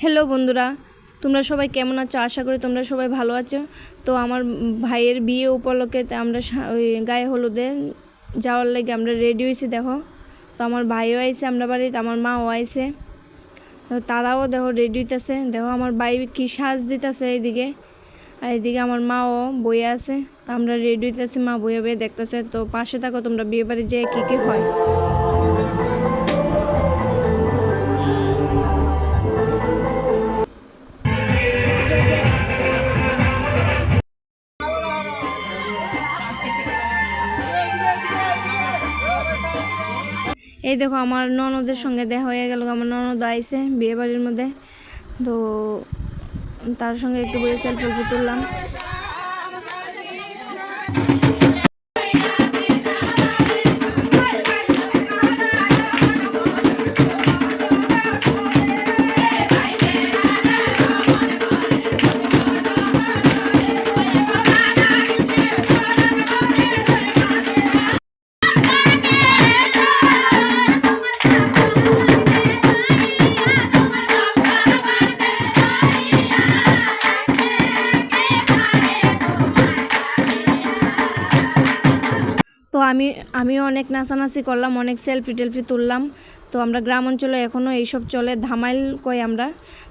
Hello বন্ধুরা, তোমরা সবাই কেমন আছো? আশা করি তোমরা সবাই ভালো আছো। তো আমার ভাইয়ের বিয়ে উপলক্ষে আমরা ওই গায়ে হলুদে যাওয়ার লাগে আমরা রেডি হয়েছি। দেখো, তো আমার ভাইও আইছে আমরা বাড়িতে, আমার মাও আইছে, তো তারাও দেখো রেডি হইতেছে। দেখো আমার ভাই কি সাজ দিতেছে এইদিকে, আর এইদিকে আমার মাও বইয়ে আছে। তো আমরা রেডি হইতেছি, মা বইয়ে বইয়ে দেখতেছে। তো পাশে থাকো তোমরা, বিয়ে বাড়ি যেয়ে কী কী হয়। এই দেখো আমার ননদের সঙ্গে দেখা হয়ে গেল, আমার ননদ আইছে বিয়ে বাড়ির মধ্যে। তো তার সঙ্গে একটু বসে সেলফি তুললাম। তো আমিও অনেক নাচানাচি করলাম, অনেক সেলফি টেলফি তুললাম। তো আমরা গ্রাম অঞ্চলে এখনও এইসব চলে, ধামাইল কই আমরা।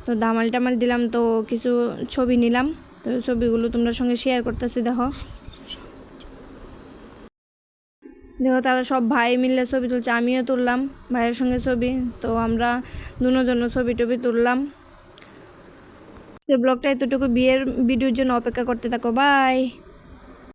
তো ধামাইল টামাইল দিলাম, তো কিছু ছবি নিলাম। তো ছবিগুলো তোমার সঙ্গে শেয়ার করতেছি। দেখো দেখো তারা সব ভাই মিলে ছবি তুলছে, আমিও তুললাম ভাইয়ের সঙ্গে ছবি। তো আমরা দুজন্য ছবি টবি তুললাম। ব্লগটা এতটুকু, বিয়ের ভিডিওর জন্য অপেক্ষা করতে থাকো। বাই।